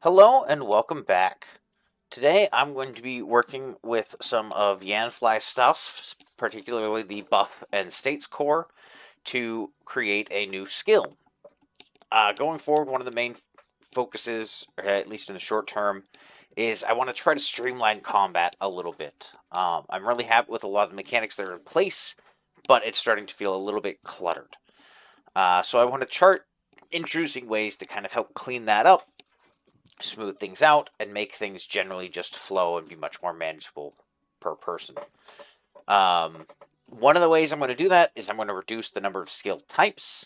Hello and welcome back. Today I'm going to be working with some of Yanfly stuff, particularly the buff and states core, to create a new skill. Going forward, one of the main focuses, at least in the short term, is I want to try to streamline combat a little bit. I'm really happy with a lot of the mechanics that are in place, but it's starting to feel a little bit cluttered. So I want to chart introducing ways to kind of help clean that up, smooth things out, and make things generally just flow and be much more manageable per person. Um, One of the ways I'm going to do that is I'm going to reduce the number of skill types.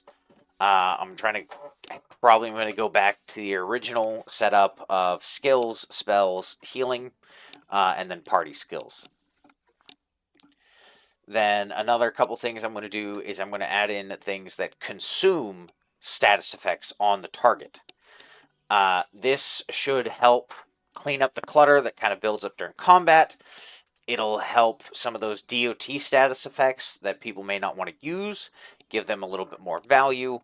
I'm going to go back to the original setup of skills, spells, healing, and then party skills. Then another couple things I'm going to do is I'm going to add in things that consume status effects on the target. This should help clean up the clutter that kind of builds up during combat. It'll help some of those DOT status effects that people may not want to use, give them a little bit more value.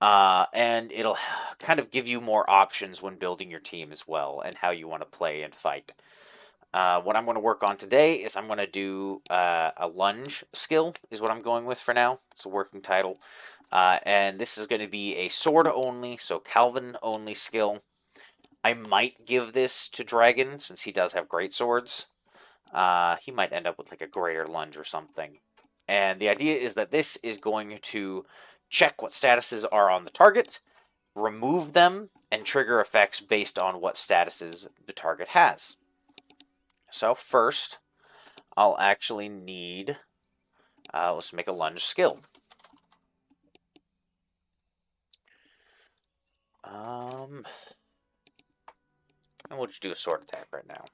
And it'll kind of give you more options when building your team as well and how you want to play and fight. What I'm going to work on today is I'm going to do a lunge skill is what I'm going with for now. It's a working title. And this is going to be a sword only, so Calvin only skill. I might give this to Dragon since he does have great swords. He might end up with like a greater lunge or something. And the idea is that this is going to check what statuses are on the target, remove them, and trigger effects based on what statuses the target has. So first, I'll actually need, let's make a lunge skill. And we'll just do a sword attack right now.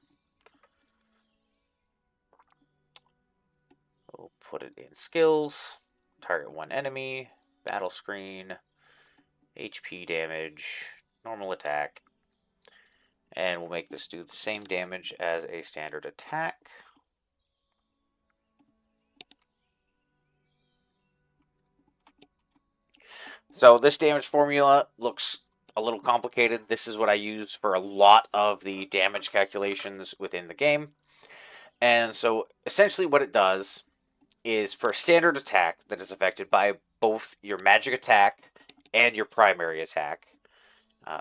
We'll put it in skills, target one enemy, battle screen, HP damage, normal attack, and we'll make this do the same damage as a standard attack. So this damage formula looks a little complicated. This is what I use for a lot of the damage calculations within the game. And so essentially what it does is for a standard attack that is affected by both your magic attack and your primary attack.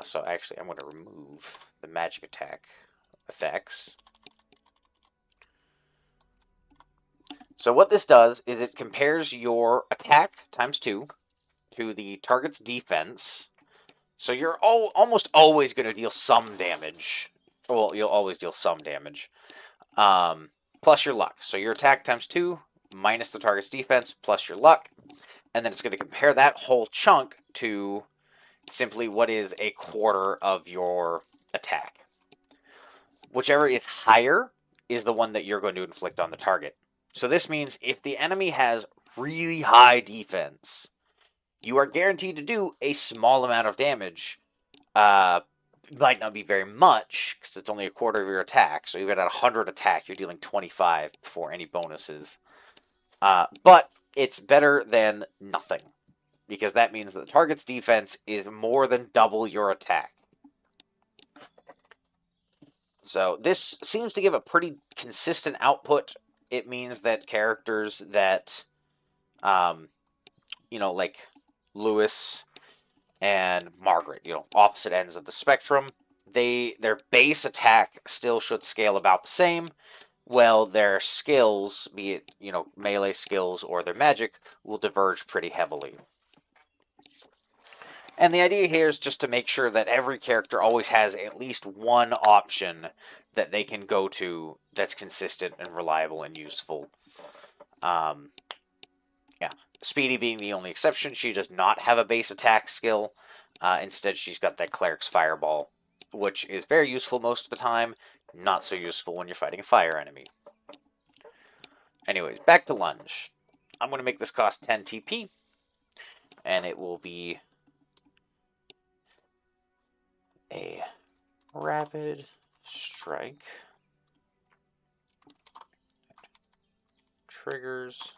So actually I'm going to remove the magic attack effects. So what this does is it compares your attack times 2 to the target's defense. So you're almost always going to deal some damage. Well, you'll always deal some damage. Plus your luck. So your attack times 2 minus the target's defense plus your luck. And then it's going to compare that whole chunk to simply what is a quarter of your attack. Whichever is higher is the one that you're going to inflict on the target. So this means if the enemy has really high defense, you are guaranteed to do a small amount of damage. It might not be very much because it's only a quarter of your attack. So you've got a 100 attack, you're dealing 25 before any bonuses. But it's better than nothing because that means that the target's defense is more than double your attack. So this seems to give a pretty consistent output. It means that characters that, like Lewis and Margaret, opposite ends of the spectrum, their base attack still should scale about the same. Well, their skills, be it, melee skills or their magic, will diverge pretty heavily. And the idea here is just to make sure that every character always has at least one option that they can go to that's consistent and reliable and useful. Speedy being the only exception. She does not have a base attack skill. Instead, she's got that Cleric's Fireball, which is very useful most of the time. Not so useful when you're fighting a fire enemy. Anyways, back to lunge. I'm going to make this cost 10 TP. And it will be a rapid strike. Triggers.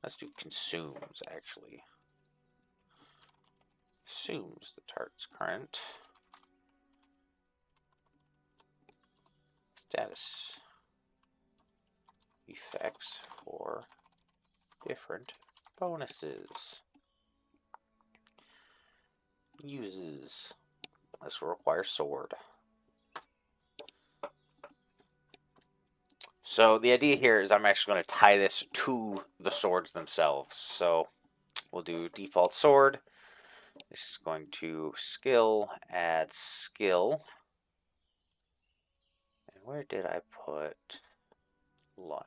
Let's do consumes, actually. Consumes the target's current status effects for different bonuses. Uses. This will require sword. So the idea here is I'm actually going to tie this to the swords themselves. So we'll do default sword. This is going to skill, add skill. And where did I put lunge?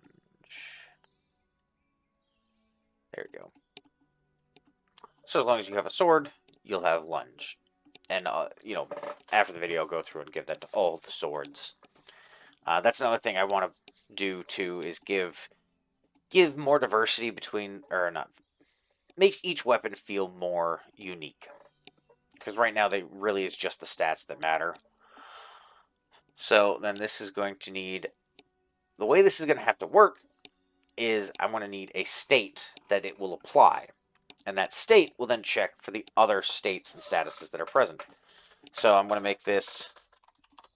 There we go. So as long as you have a sword, you'll have lunge. And, you know, after the video, I'll go through and give that to all the swords. That's another thing I want to do, too, is give more diversity between, or not, make each weapon feel more unique. Because right now, they really is just the stats that matter. So then this is going to need, the way this is going to have to work is I'm going to need a state that it will apply. And that state will then check for the other states and statuses that are present. So I'm going to make this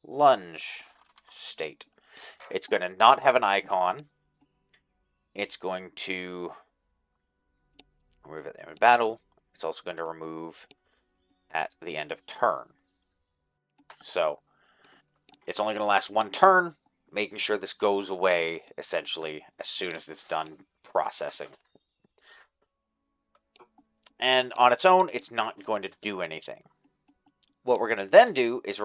lunge state. It's going to not have an icon. It's going to remove at the end of battle. It's also going to remove at the end of turn. So it's only going to last one turn, making sure this goes away, essentially, as soon as it's done processing. And on its own, it's not going to do anything. What we're going to then do is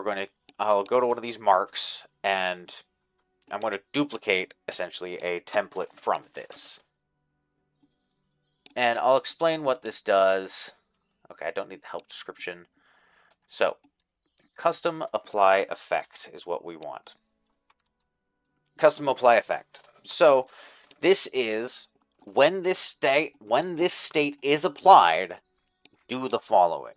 I'll go to one of these marks, and I'm going to duplicate, essentially, a template from this. And I'll explain what this does. Okay, I don't need the help description. So, custom apply effect is what we want. Custom apply effect. So, this is when this state is applied, do the following.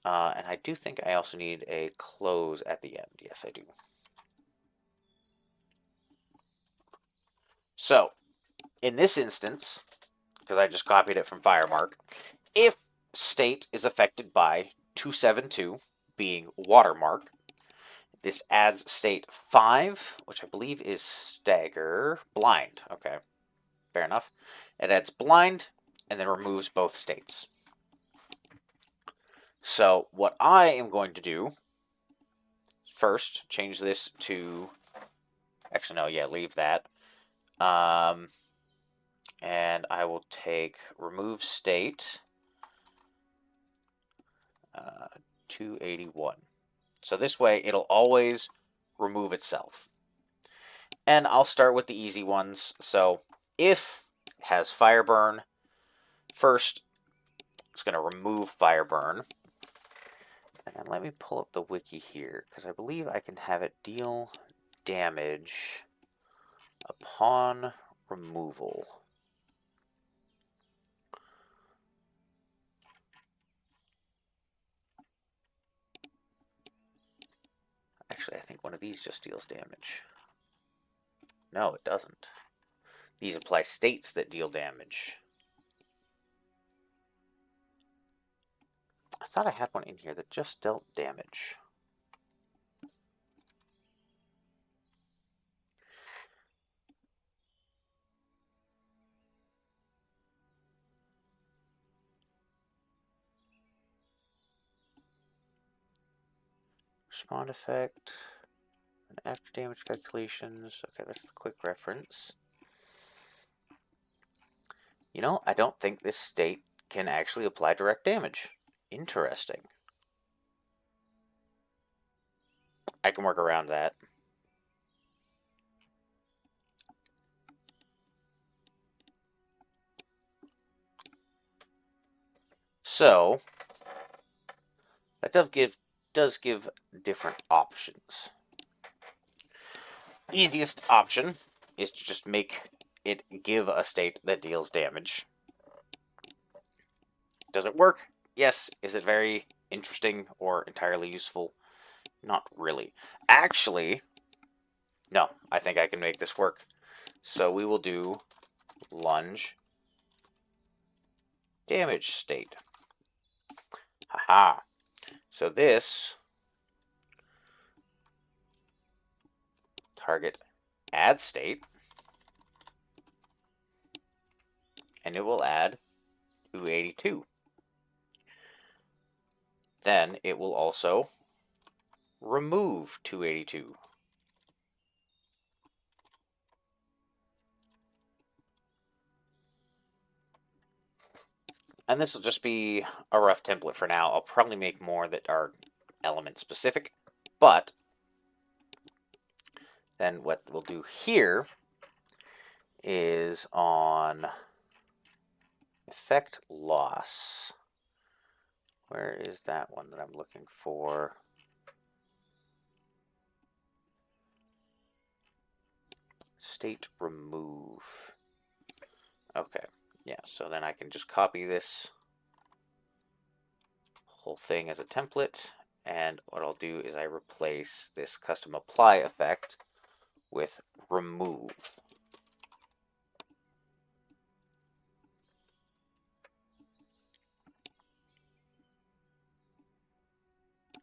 And I do think I also need a close at the end. Yes, I do. So, in this instance, because I just copied it from Firemark, if state is affected by 272 being watermark, this adds state 5, which I believe is stagger, blind. Okay, fair enough. It adds blind and then removes both states. So what I am going to do, first, change this to, actually no, yeah, leave that. And I will take remove state 281. So this way it'll always remove itself. And I'll start with the easy ones. So if it has fire burn, first it's going to remove fire burn. And then let me pull up the wiki here, because I believe I can have it deal damage upon removal. Actually, I think one of these just deals damage. No, it doesn't. These apply states that deal damage. I thought I had one in here that just dealt damage. Respond effect. And after damage calculations. Okay, that's the quick reference. You know, I don't think this state can actually apply direct damage. Interesting. I can work around that. So, that does give different options. Easiest option is to just make it give a state that deals damage. Does it work? Yes. Is it very interesting or entirely useful? Not really. Actually, no, I think I can make this work. So we will do lunge, damage state. Haha. So this target add state, and it will add 282. Then it will also remove 282. And this will just be a rough template for now. I'll probably make more that are element specific, but then what we'll do here is on effect loss. Where is that one that I'm looking for? State remove. Okay, yeah, so then I can just copy this whole thing as a template, and what I'll do is I replace this custom apply effect with remove.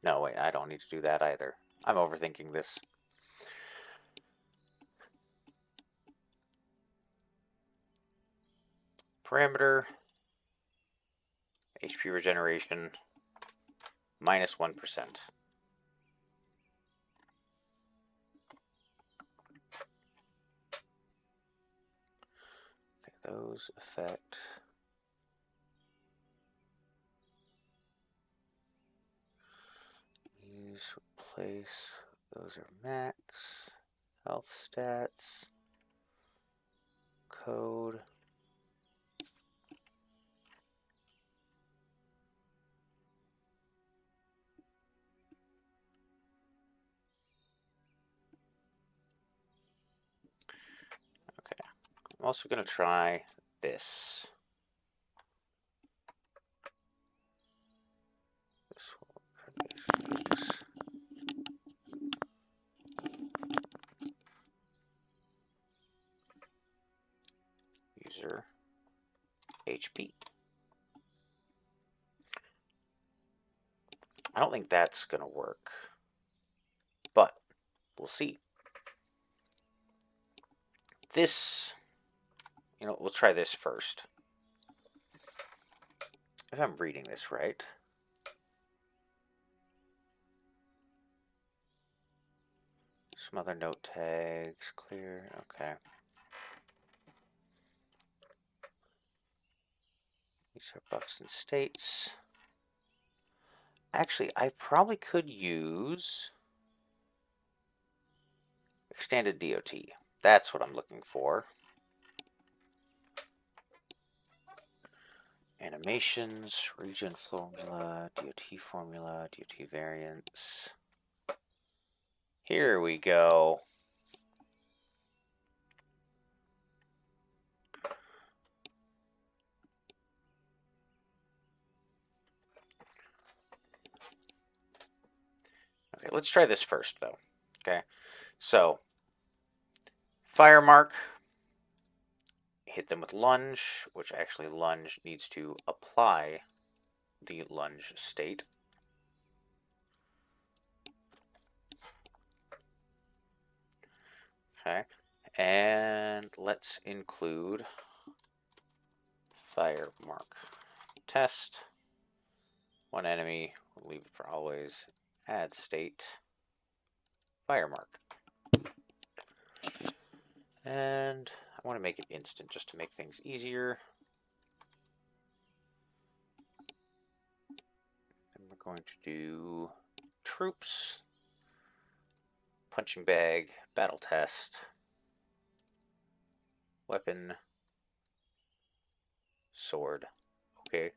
No, wait, I don't need to do that either. I'm overthinking this. Parameter, HP regeneration, minus 1%. Okay, those affect... These replace, those are max, health stats, code. Okay, I'm also going to try this. This will this. User HP. I don't think that's going to work, but we'll see. This, we'll try this first. If I'm reading this right. Some other note tags, clear, okay. These are buffs and states. Actually, I probably could use extended DOT. That's what I'm looking for. Animations, region formula, DOT formula, DOT variants. Here we go. Okay, let's try this first, though. Okay, so fire mark, hit them with lunge, which actually lunge needs to apply the lunge state. Okay, and let's include fire mark test. One enemy, we'll leave it for always. Add state, fire mark. And I want to make it instant just to make things easier. And we're going to do troops, punching bag, battle test, weapon, sword. Okay.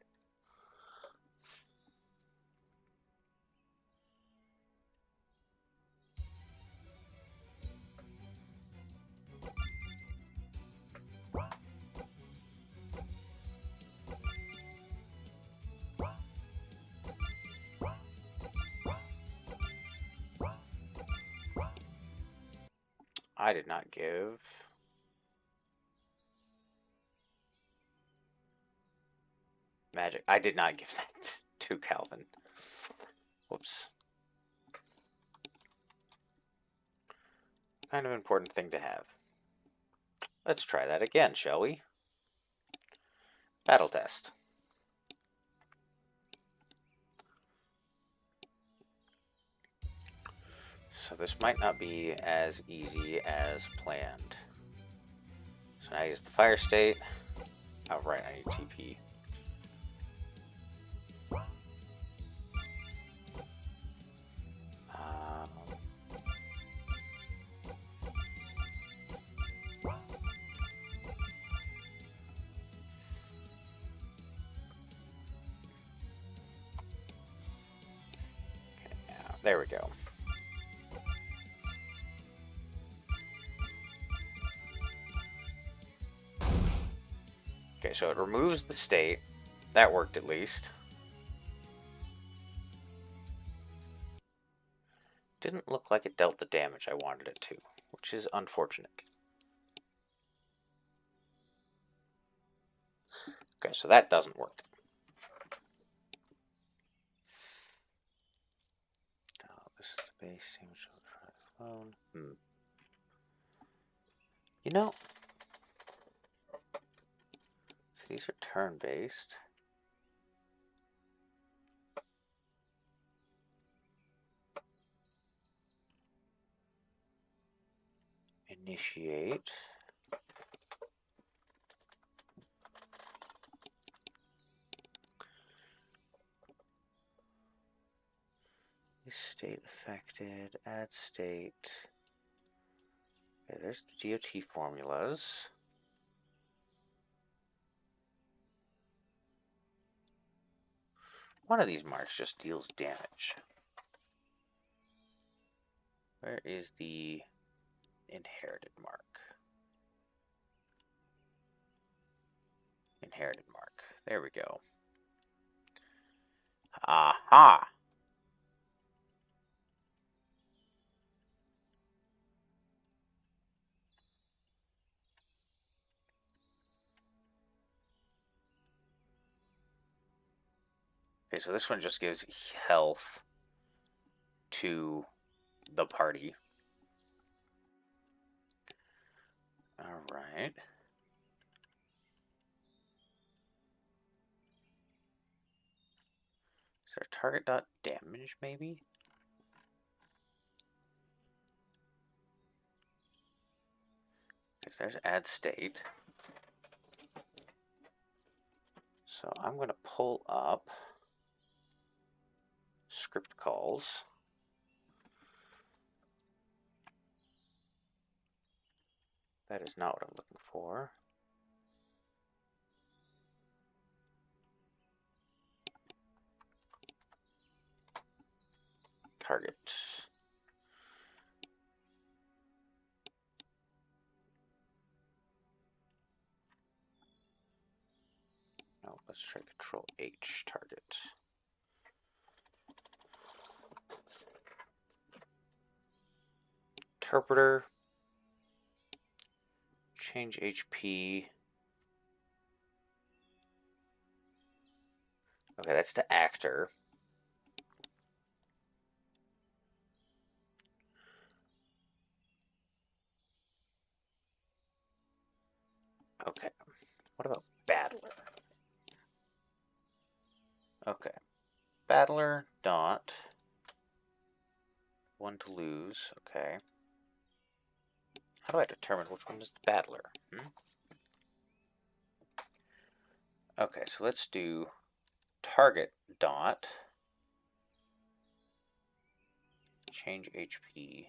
I did not give Magic. I did not give that to Calvin. Whoops. Kind of important thing to have. Let's try that again, shall we? Battle test. So this might not be as easy as planned. So now I use the fire state. Oh, right, I need TP. There we go. Okay, so it removes the state. That worked at least. Didn't look like it dealt the damage I wanted it to, which is unfortunate. Okay, so that doesn't work. Oh, this is the base damage alone. You know, so these are turn-based. Initiate. Is state affected? Add state. Okay, there's the DOT formulas. One of these marks just deals damage. Where is the inherited mark? Inherited mark. There we go. Aha! Okay, so this one just gives health to the party. Alright. Is there target dot damage maybe? Because there's add state. So I'm going to pull up script calls. That is not what I'm looking for. Target. No, let's try Control H, target. Interpreter. Change HP. Okay, that's to actor. Okay, what about battler? Okay, battler dot one to lose. Okay, how do I determine which one is the battler? Okay, so let's do target dot change HP.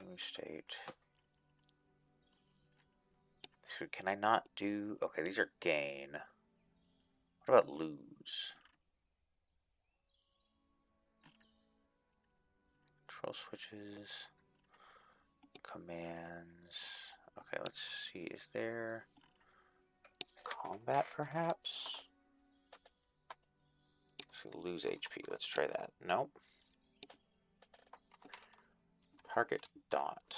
New state. So can I not do? Okay, these are gain. What about lose? Control switches, commands. Okay, let's see. Is there combat perhaps? So lose HP. Let's try that. Nope. Target dot.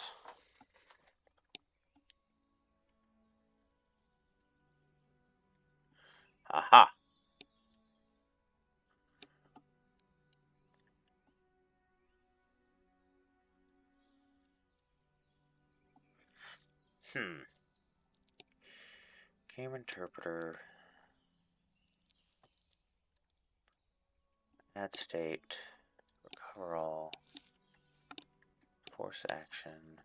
Game interpreter. Add state. Recover all. Force action.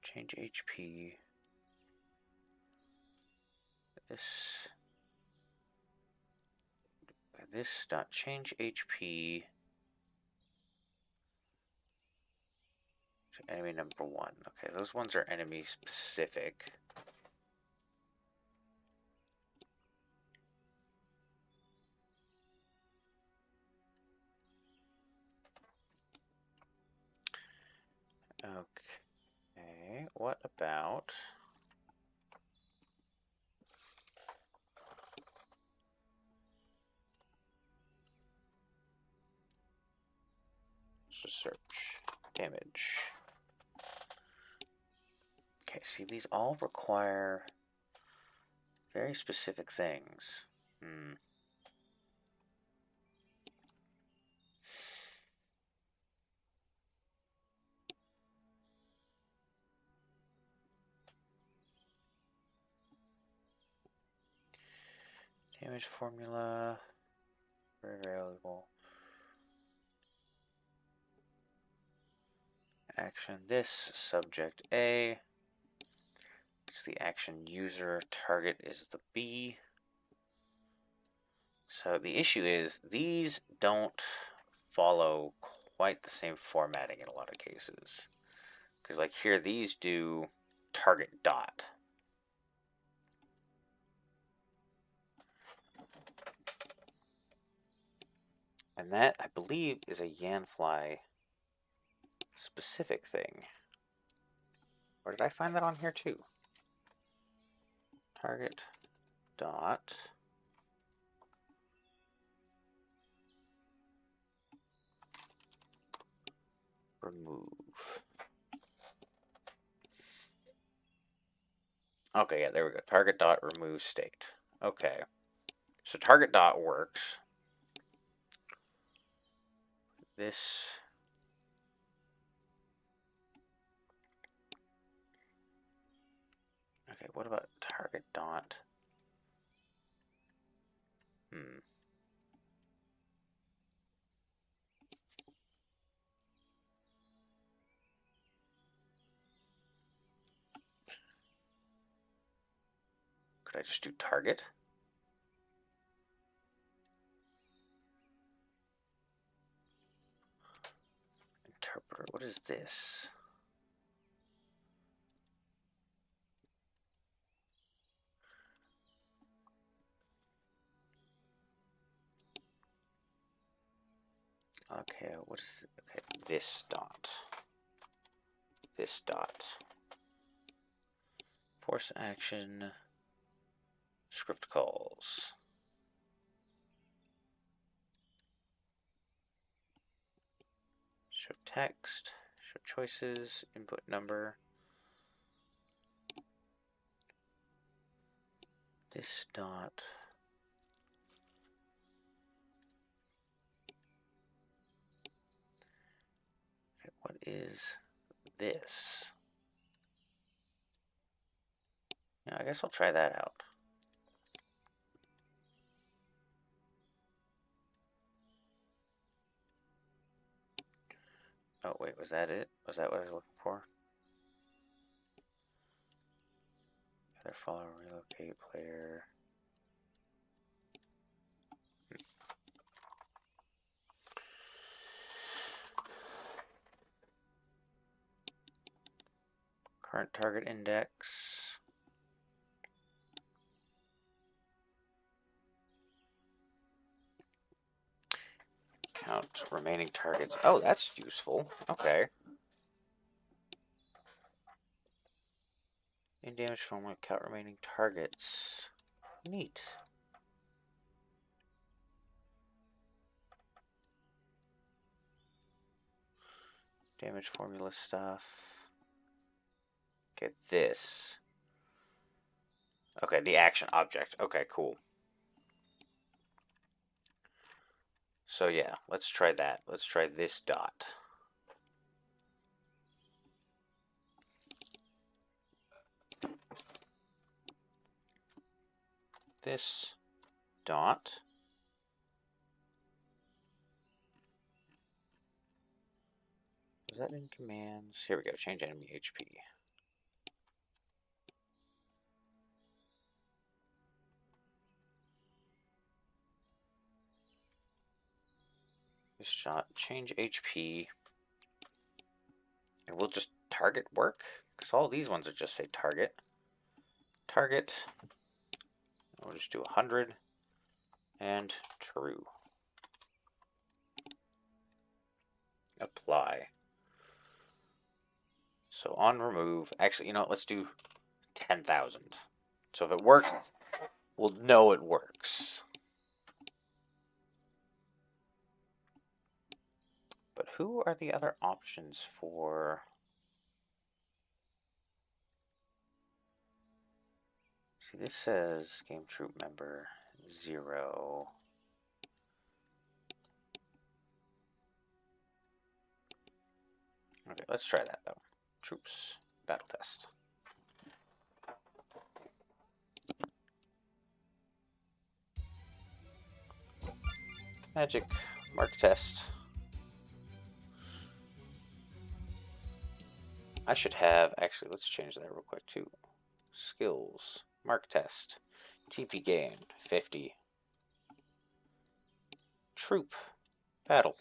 Change HP. This dot change HP to enemy number 1. Okay, those ones are enemy specific. Okay, what about search damage? Okay, see, these all require very specific things. Damage formula, very valuable. Action, this, subject A. It's the action user, target is the B. So the issue is these don't follow quite the same formatting in a lot of cases. Because like here, these do target dot. And that, I believe, is a Yanfly specific thing. Or did I find that on here too? Target dot remove. Okay, yeah, there we go. Target dot remove state. Okay. So target dot works. This. Okay, what about target dot? Could I just do target? Interpreter, what is this? Okay, what is it? Okay, this dot. This dot. Force action. Script calls. Show text. Show choices. Input number. This dot. Okay, what is this? Yeah, I guess I'll try that out. Oh, wait, was that it? Was that what I was looking for? Other follow, relocate player. Current target index. Count remaining targets. Oh, that's useful. Okay. In damage formula, count remaining targets. Neat. Damage formula stuff. Get this. Okay, the action object. Okay, cool. So yeah, let's try that. Let's try this dot. this dot. Is that in commands? Here we go. Change enemy HP. This shot. Change HP. And we'll just target work. Because all these ones are just say target. Target. We'll just do 100. And true. Apply. So on remove. Actually, you know what? Let's do 10,000. So if it works, we'll know it works. But who are the other options for... See, this says game troop member 0. Okay, let's try that though. Troops, battle test. Magic, mark test. I should have, actually, let's change that real quick too. Skills, mark test. TP gained, 50. Troop, battle.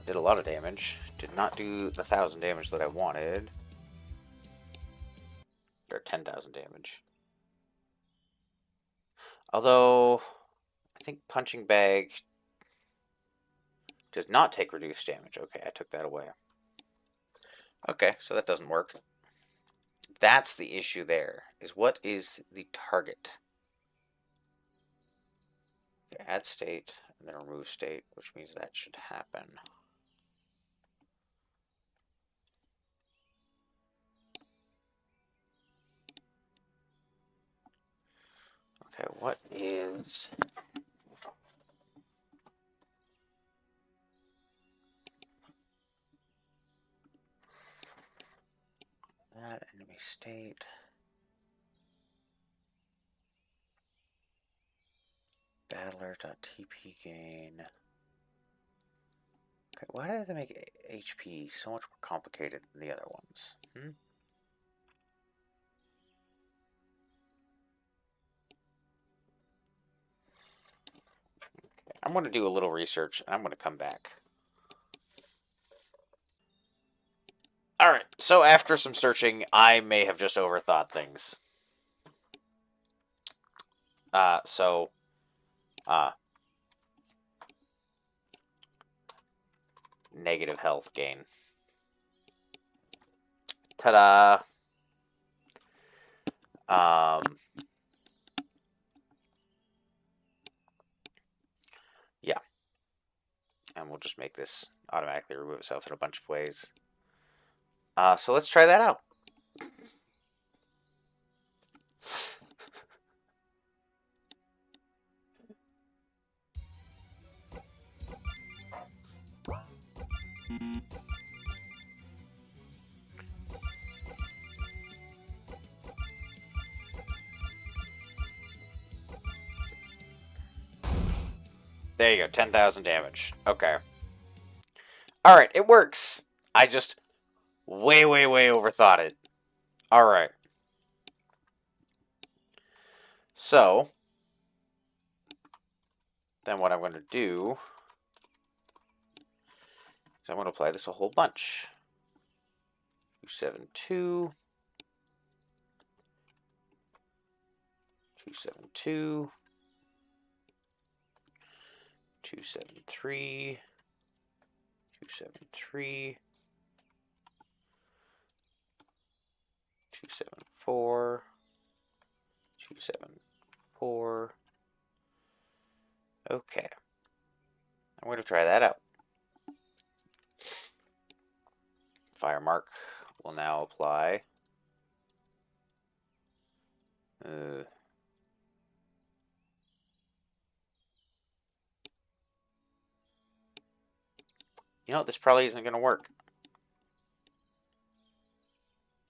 Did a lot of damage. Did not do the 1,000 damage that I wanted. Or 10,000 damage. Although, I think punching bag does not take reduced damage. Okay, I took that away. Okay, so that doesn't work. That's the issue there, is what is the target? Okay, add state, and then remove state, which means that should happen. Okay, what is... that enemy state... Battler.tp gain. Okay, why do they make HP so much more complicated than the other ones? Okay, I'm going to do a little research and I'm going to come back. Alright, so after some searching, I may have just overthought things. Negative health gain. Ta-da! Yeah. And we'll just make this automatically remove itself in a bunch of ways. So let's try that out. There you go, 10,000 damage. Okay. Alright, it works. I just way overthought it. Alright. So, then what I'm going to do is I'm going to apply this a whole bunch. 272. 272. 273. 273. 274. 274. Okay. I'm going to try that out. Fire mark will now apply. You know, this probably isn't going to work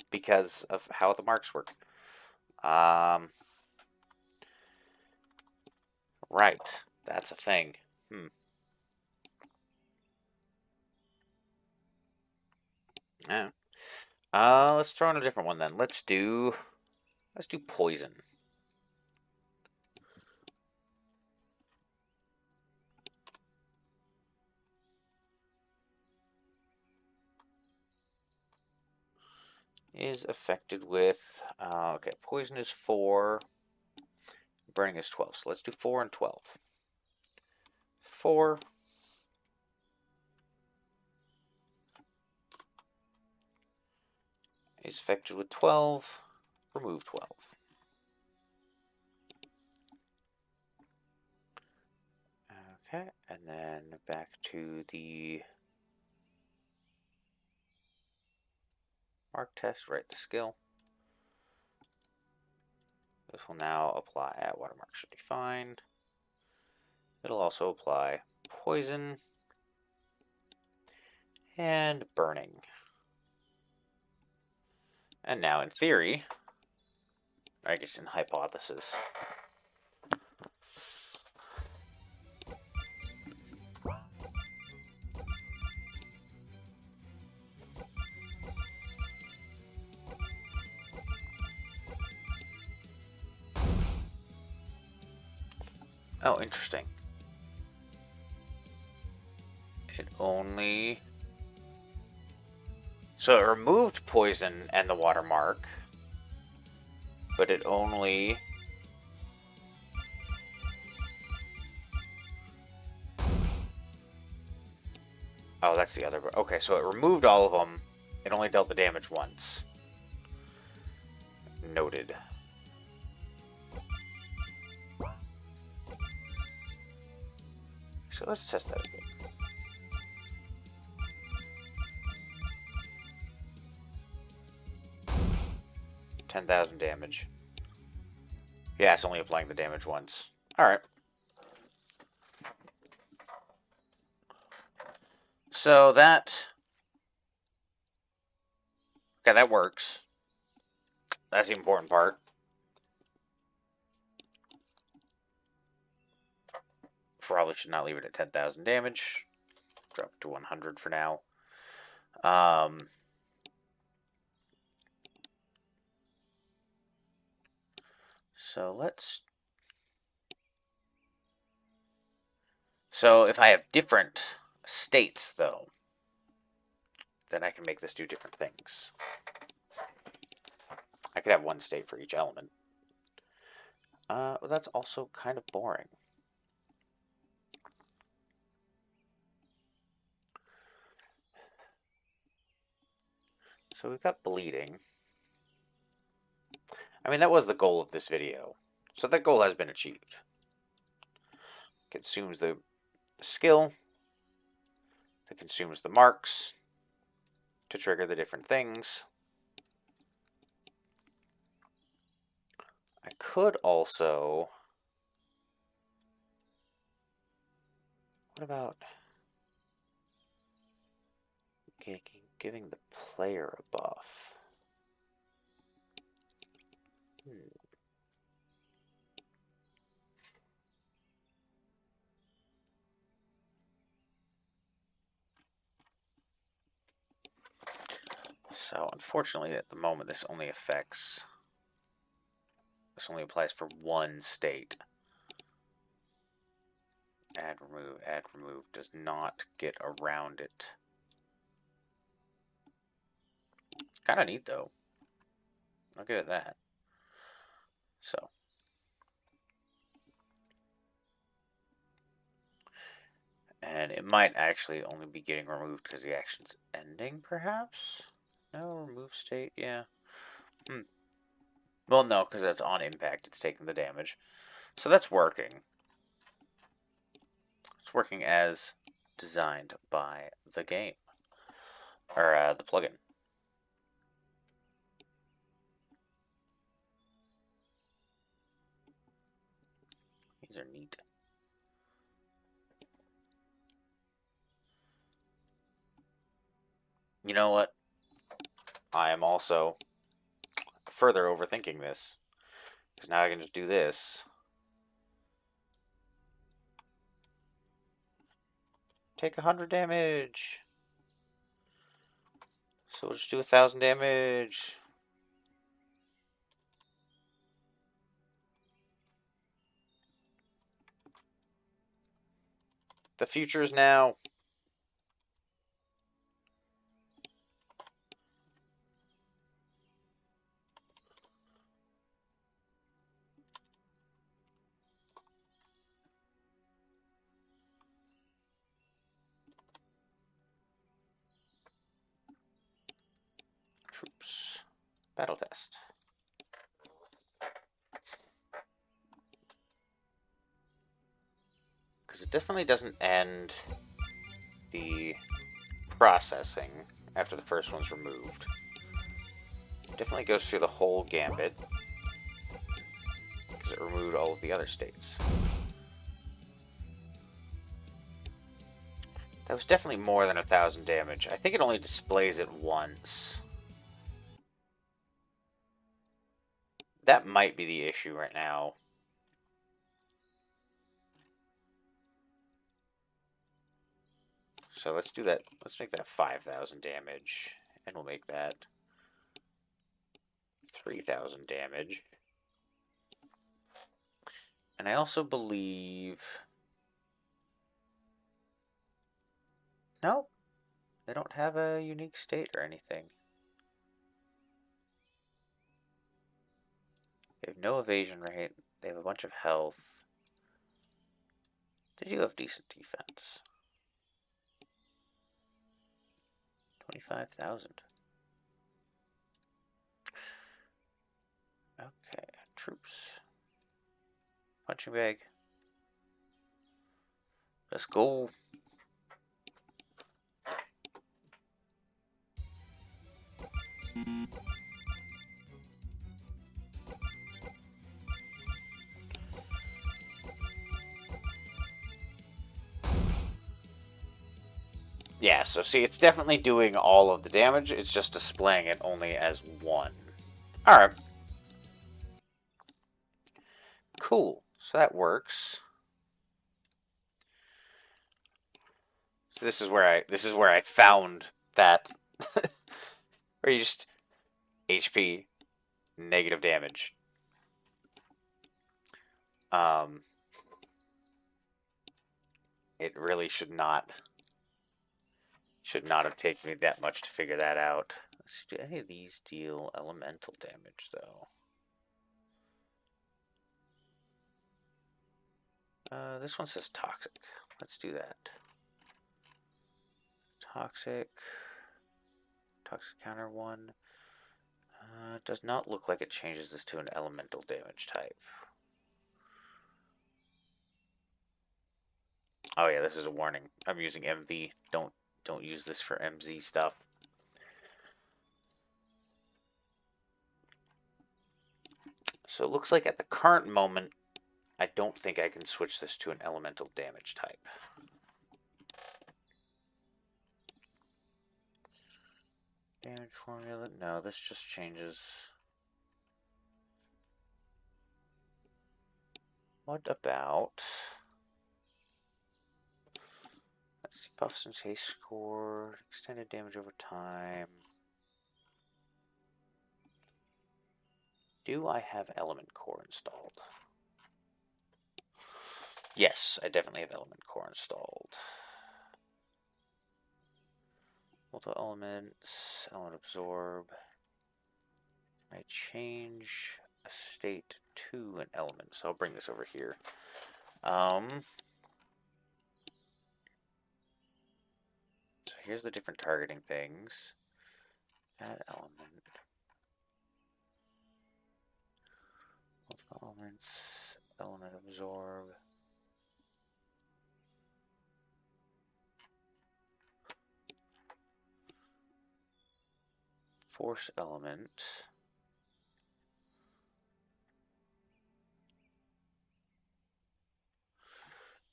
because of how the marks work. Right. That's a thing. Yeah. Let's throw in a different one then. Let's do poison. Is affected with okay, poison is 4, burning is 12. So let's do 4 and 12. 4 is affected with 12. Remove 12. Okay, and then back to the mark test, write the skill. This will now apply watermark should be fine. It'll also apply poison and burning. And now in theory, I guess in hypothesis, oh, interesting. It only... So it removed poison and the watermark, but it only... Oh, that's the other... Okay, so it removed all of them. It only dealt the damage once. Noted. So let's test that again. 10,000 damage. Yeah, it's only applying the damage once. Alright. So that... Okay, that works. That's the important part. Probably should not leave it at 10,000 damage. Drop it to 100 for now. So let's... So if I have different states, though, then I can make this do different things. I could have one state for each element. Well, that's also kind of boring. So we've got bleeding. I mean, that was the goal of this video. So that goal has been achieved. Consumes the skill. That consumes the marks to trigger the different things. I could also... What about giving the player a buff? So, unfortunately, at the moment, this only applies for one state. Add, remove does not get around it. Kind of neat, though. Look at that. So. And it might actually only be getting removed because the action's ending, perhaps? No, remove state, yeah. Well, no, because that's on impact. It's taking the damage. So that's working. It's working as designed by the game. Or the plugin. These are neat. You know what? I am also further overthinking this. Because now I can just do this. Take 100 damage. So we'll just do 1,000 damage. The future is now. Troops. Battle test. Because it definitely doesn't end the processing after the first one's removed. It definitely goes through the whole gambit. Because it removed all of the other states. That was definitely more than 1,000 damage. I think it only displays it once. That might be the issue right now. So let's do that. Let's make that 5,000 damage. And we'll make that 3,000 damage. And I also believe... Nope. They don't have a unique state or anything. They have no evasion rate. They have a bunch of health. They do have decent defense. 25,000. Okay, troops. Punching bag. Let's go. Yeah, so see, it's definitely doing all of the damage. It's just displaying it only as one. Alright. Cool. So that works. So this is where I found that where you just HP negative damage. It really should not have taken me that much to figure that out. Let's see, do any of these deal elemental damage though? This one says toxic. Let's do that. Toxic counter 1. Does not look like it changes this to an elemental damage type. Oh yeah, this is a warning. I'm using MV. Don't use this for MZ stuff. So it looks like at the current moment, I don't think I can switch this to an elemental damage type. Damage formula? No, this just changes. What about... Let's see, buffs and haste score, extended damage over time. Do I have Element Core installed? Yes, I definitely have Element Core installed. Multiple elements, element absorb. Can I change a state to an element? So I'll bring this over here. So here's the different targeting things. Add element. Multiple elements, element absorb. Force element.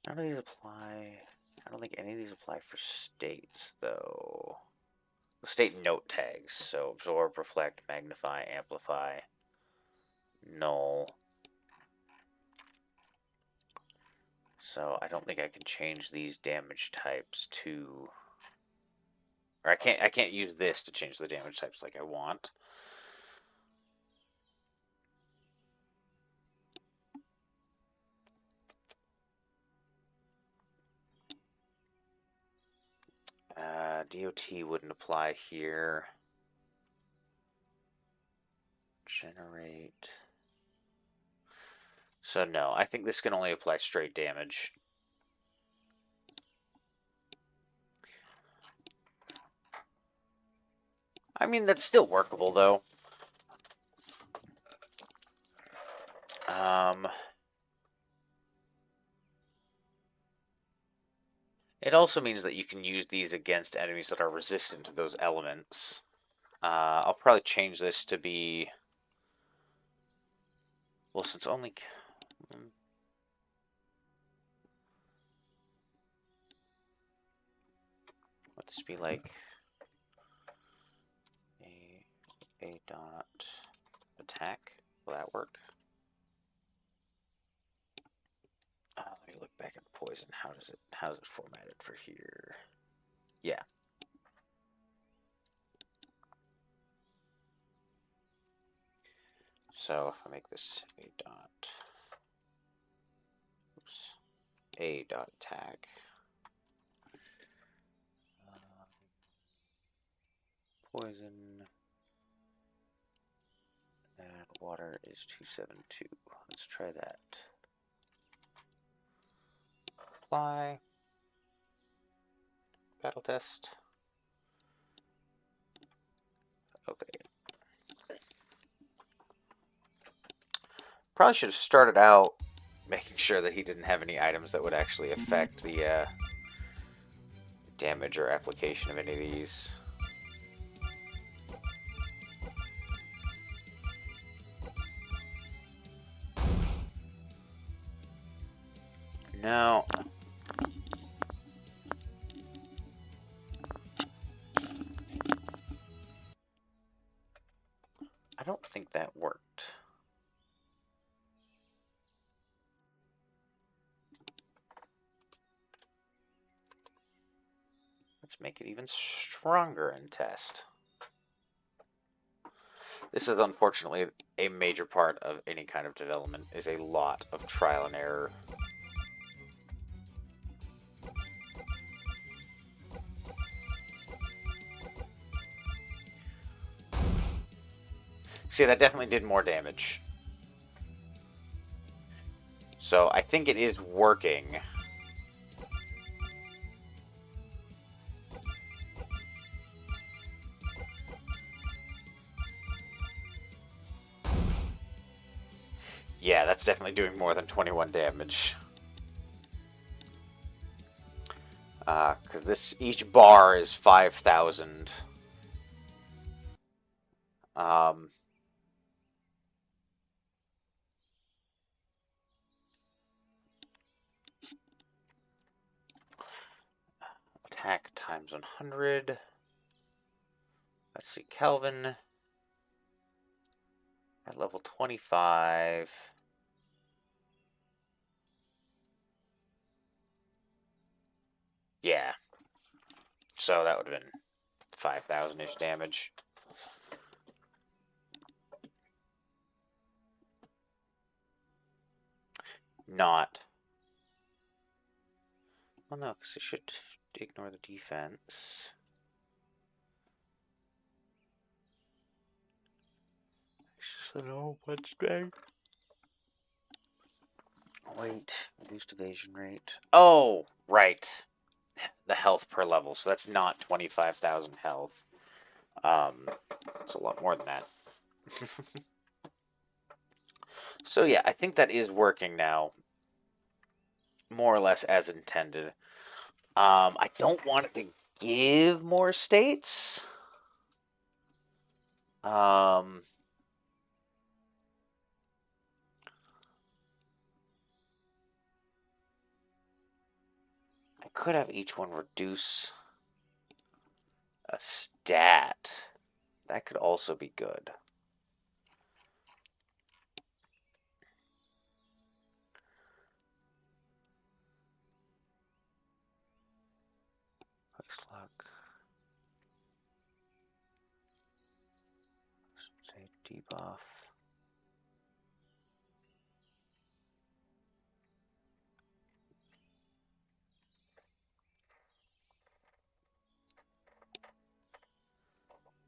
None of these apply. I don't think any of these apply for states, though. state note tags. So absorb, reflect, magnify, amplify, null. So I don't think I can change these damage types to, or I can't use this to change the damage types like I want. DOT wouldn't apply here. Generate. So no, I think this can only apply straight damage. I mean, that's still workable, though. It also means that you can use these against enemies that are resistant to those elements. I'll probably change this to be... Well, since only... Let this be like... A dot attack. Will that work? Let me look back at poison. How's it formatted for here? Yeah. So if I make this a dot attack. Poison. And water is 272. Let's try that. Apply. Battle test. Okay. Probably should have started out making sure that he didn't have any items that would actually affect the damage or application of any of these. No. I don't think that worked. Let's make it even stronger and test. This is unfortunately a major part of any kind of development, is a lot of trial and error. See, that definitely did more damage. So I think it is working. Yeah, that's definitely doing more than 21 damage. Because each bar is 5,000. Attack times 100. Let's see, Kelvin at level 25. Yeah. So that would have been 5,000-ish damage. Not. Well, no, because it should ignore the defense. It's just a whole bunch thing. Wait, reduced evasion rate. Oh, right. The health per level. So that's not 25,000 health. It's a lot more than that. So yeah, I think that is working now. More or less as intended. I don't want it to give more states. I could have each one reduce A stat. That could also be good. Place luck. Say debuff.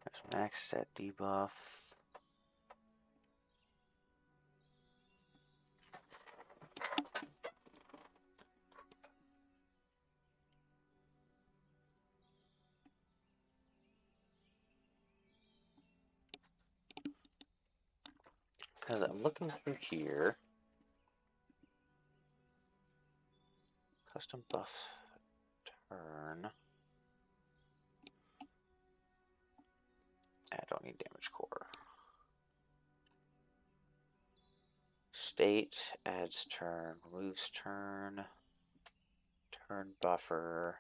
There's max stat debuff. Because I'm looking through here. Custom buff turn. I don't need damage core. State adds turn, removes turn, turn buffer.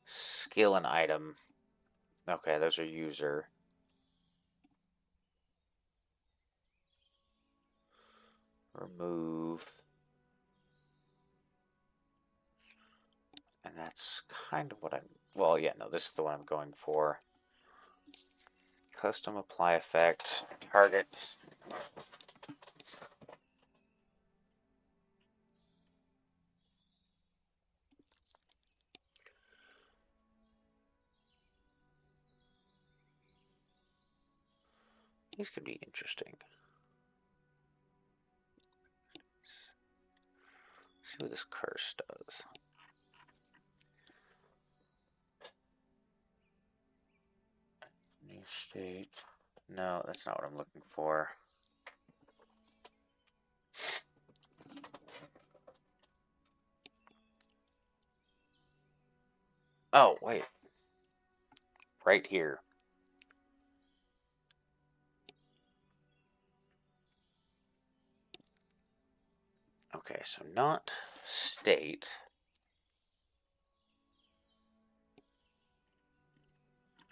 Skill and item. Okay, those are user. Remove. And that's kind of what I'm... Well, yeah, no, this is the one I'm going for. Custom apply effect. Target. These could be interesting. See what this curse does. New state. No, that's not what I'm looking for. Oh, wait. Right here. Okay, so not state.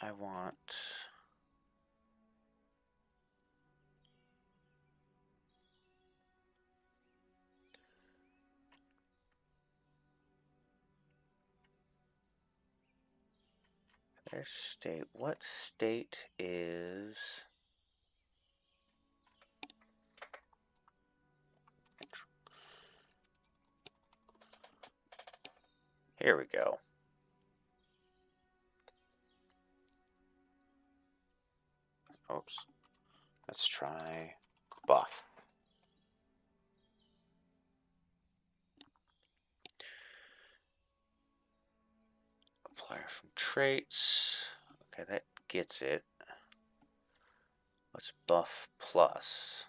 I want... There's state. What state is... Here we go. Oops. Let's try buff. Applier from traits. Okay, that gets it. What's buff plus?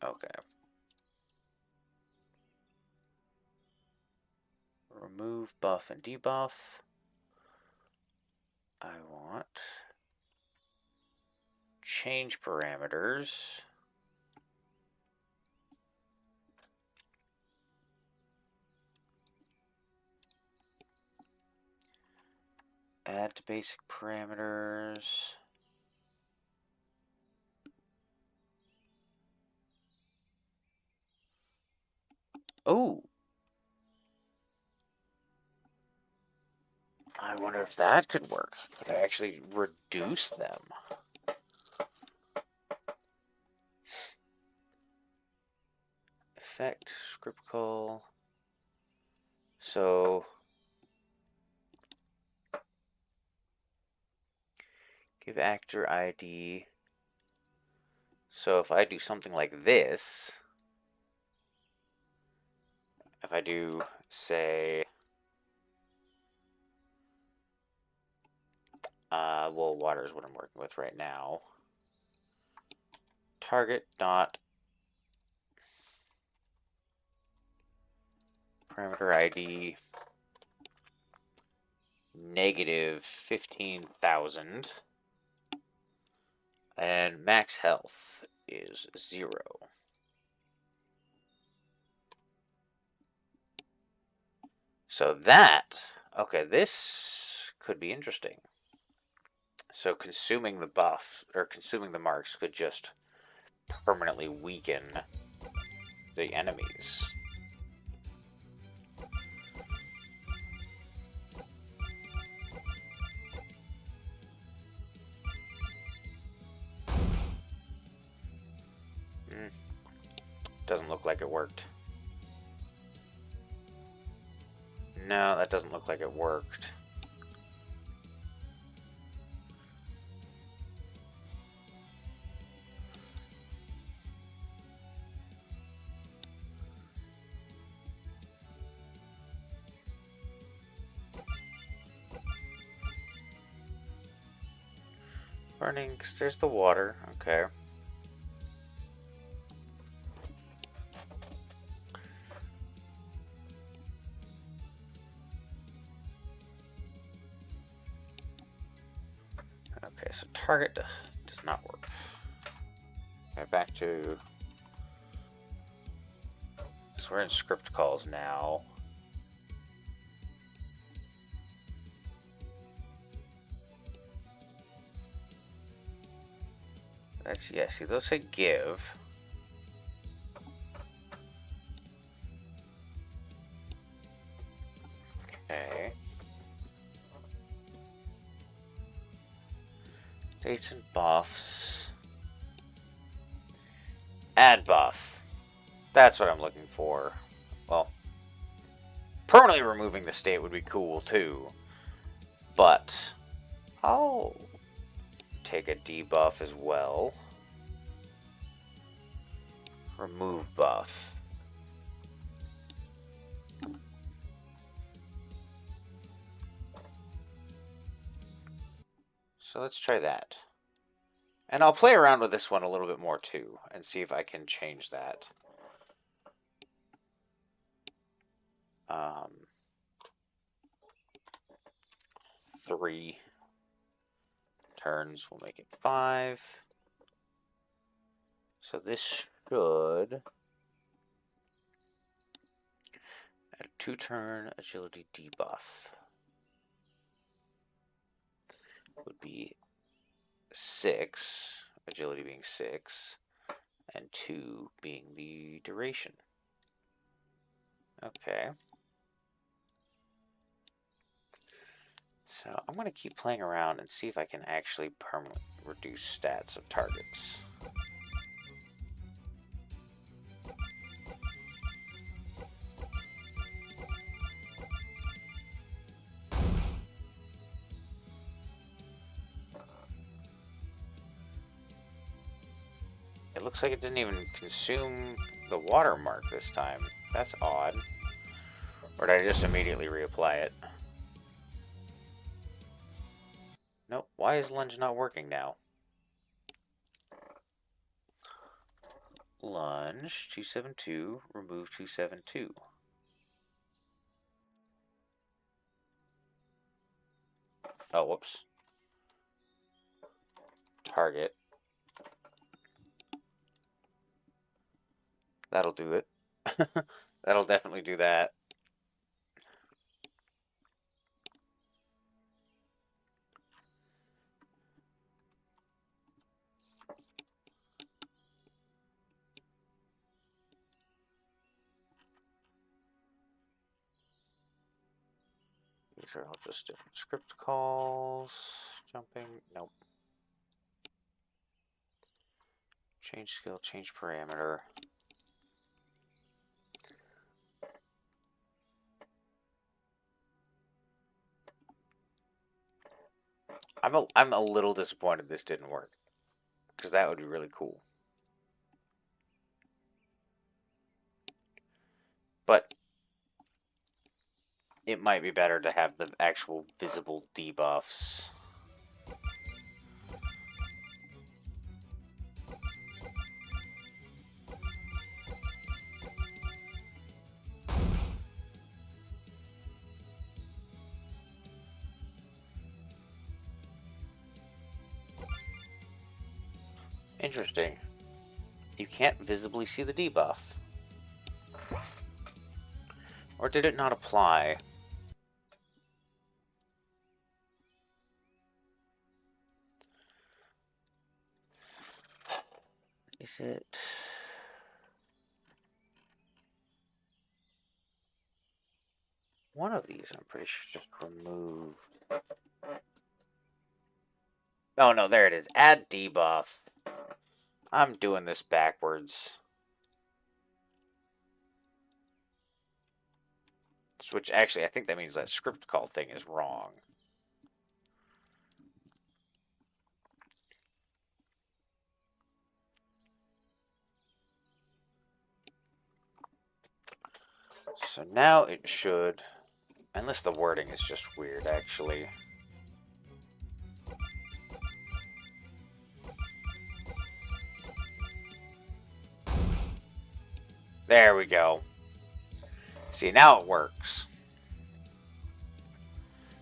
Okay. Remove buff and debuff. I want change parameters. Add to basic parameters. Oh! I wonder if that could work. Could I actually reduce them? Effect, script call. So give actor ID. So if I do something like this, if I do, say, well, water is what I'm working with right now. Target dot parameter ID negative 15,000. And max health is 0. So that, okay, this could be interesting. So consuming the buff, or consuming the marks, could just permanently weaken the enemies. Doesn't look like it worked. No, that doesn't look like it worked. Burning, because there's the water. Okay. Okay, so target does not work. Okay, back to... So we're in script calls now. That's, yeah, see, those say give. Okay. States and buffs. Add buff. That's what I'm looking for. Well, permanently removing the state would be cool too. But I'll take a debuff as well. Remove buff. So let's try that. And I'll play around with this one a little bit more too, and see if I can change that. 3 turns will make it 5. So this should add a 2-turn agility debuff. Would be 6, agility being 6, and 2 being the duration. Okay. So I'm going to keep playing around and see if I can actually permanently reduce stats of targets. It looks like it didn't even consume the watermark this time. That's odd. Or did I just immediately reapply it? Nope. Why is lunge not working now? Lunge 272, remove 272. Oh, whoops. Target. That'll do it. That'll definitely do that. These are all just different script calls. Jumping. Nope. Change skill, change parameter. I'm a little disappointed this didn't work, because that would be really cool. But it might be better to have the actual visible debuffs. Interesting. You can't visibly see the debuff. Or did it not apply? Is it... One of these, I'm pretty sure, just remove. Oh, no, there it is. Add debuff. I'm doing this backwards. Which, actually, I think that means that script call thing is wrong. So now it should... Unless the wording is just weird, actually. There we go. See, now it works.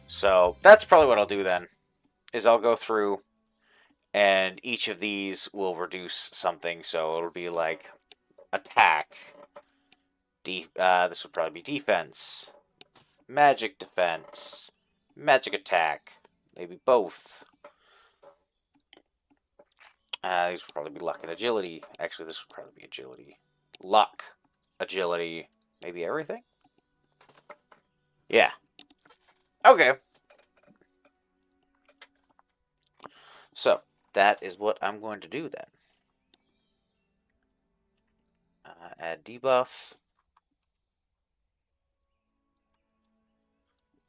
So that's probably what I'll do then, is I'll go through and each of these will reduce something. So it'll be like attack. This would probably be defense. Magic defense. Magic attack. Maybe both. These would probably be luck and agility. Actually, this would probably be agility. Luck. Agility. Maybe everything? Yeah. Okay. So, that is what I'm going to do then. Add debuff.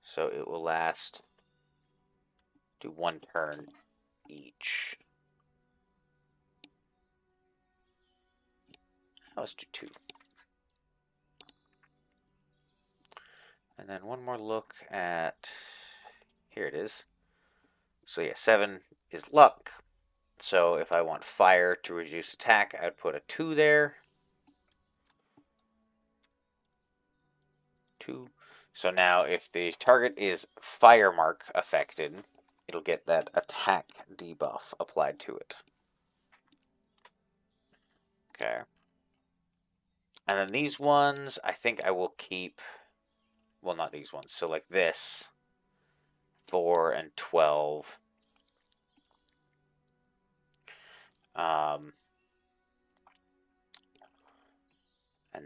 So it will last, do 1 turn each. Let's do 2. And then one more look at, here it is. So yeah, 7 is luck. So if I want fire to reduce attack, I'd put a 2 there. 2. So now if the target is fire mark affected, it'll get that attack debuff applied to it. Okay. And then these ones, I think I will keep, well, not these ones. So like this, 4 and 12. And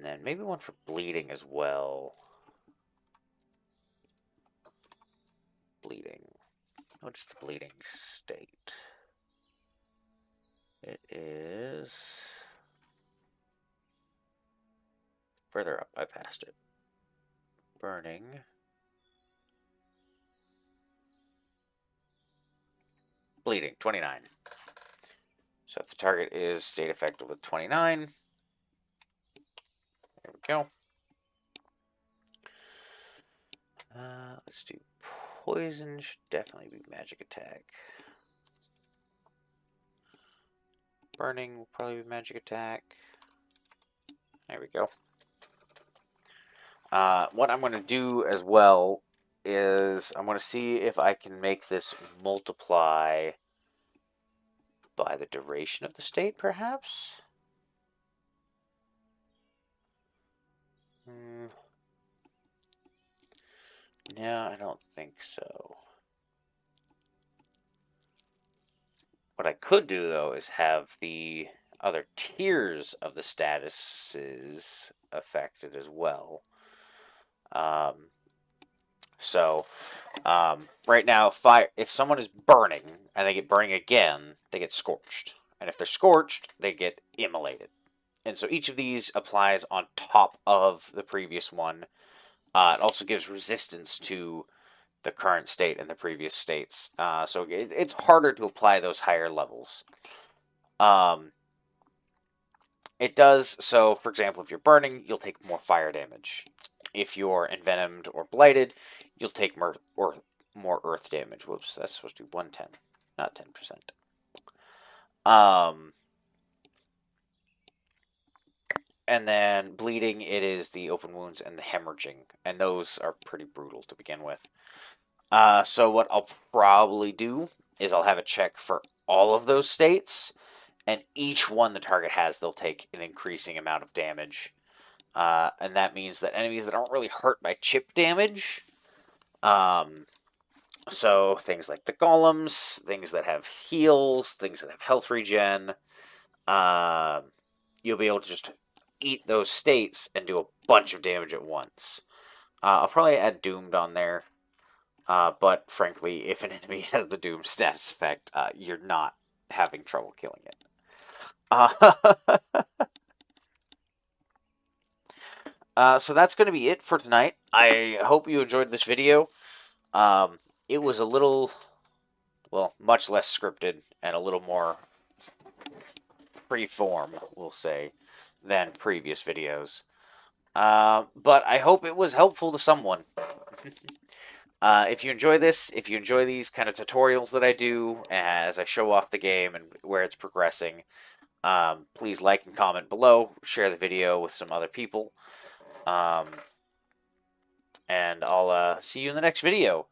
then maybe one for bleeding as well. Bleeding. What is the bleeding state? It is further up. I passed it. Burning. Bleeding, 29. So if the target is state effective with 29, there we go. Let's do poison. Should definitely be magic attack. Burning will probably be magic attack. There we go. What I'm going to do as well is I'm going to see if I can make this multiply by the duration of the state, perhaps? No, I don't think so. What I could do, though, is have the other tiers of the statuses affected as well. Right now, if someone is burning and they get burning again, they get scorched. And if they're scorched, they get immolated. And so each of these applies on top of the previous one. It also gives resistance to the current state and the previous states. So it's harder to apply those higher levels. It does, so for example, if you're burning, you'll take more fire damage. If you're envenomed or blighted, you'll take more earth damage. Whoops, that's supposed to be 110, not 10%. And then bleeding, it is the open wounds and the hemorrhaging, and those are pretty brutal to begin with. So what I'll probably do is I'll have a check for all of those states, and each one the target has, they'll take an increasing amount of damage. And that means that enemies that aren't really hurt by chip damage, so things like the golems, things that have heals, things that have health regen, you'll be able to just eat those states and do a bunch of damage at once. I'll probably add Doomed on there, but frankly, if an enemy has the Doom status effect, you're not having trouble killing it. So that's going to be it for tonight. I hope you enjoyed this video. It was a little, well, much less scripted and a little more free-form, we'll say, than previous videos. But I hope it was helpful to someone. If you enjoy this, if you enjoy these kind of tutorials that I do as I show off the game and where it's progressing, please like and comment below. Share the video with some other people. And I'll see you in the next video.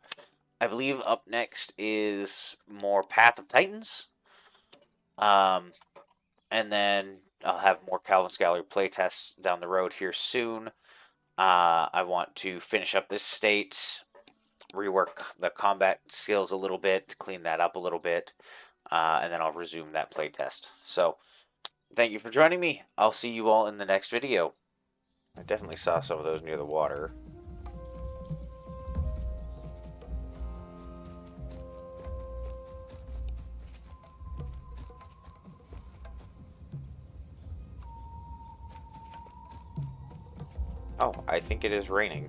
I believe up next is more Path of Titans. And then I'll have more Calvin's Gallery playtests down the road here soon. I want to finish up this state, rework the combat skills a little bit, clean that up a little bit, and then I'll resume that playtest. So, thank you for joining me. I'll see you all in the next video. I definitely saw some of those near the water. Oh, I think it is raining.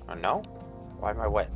Oh, no? Why am I wet?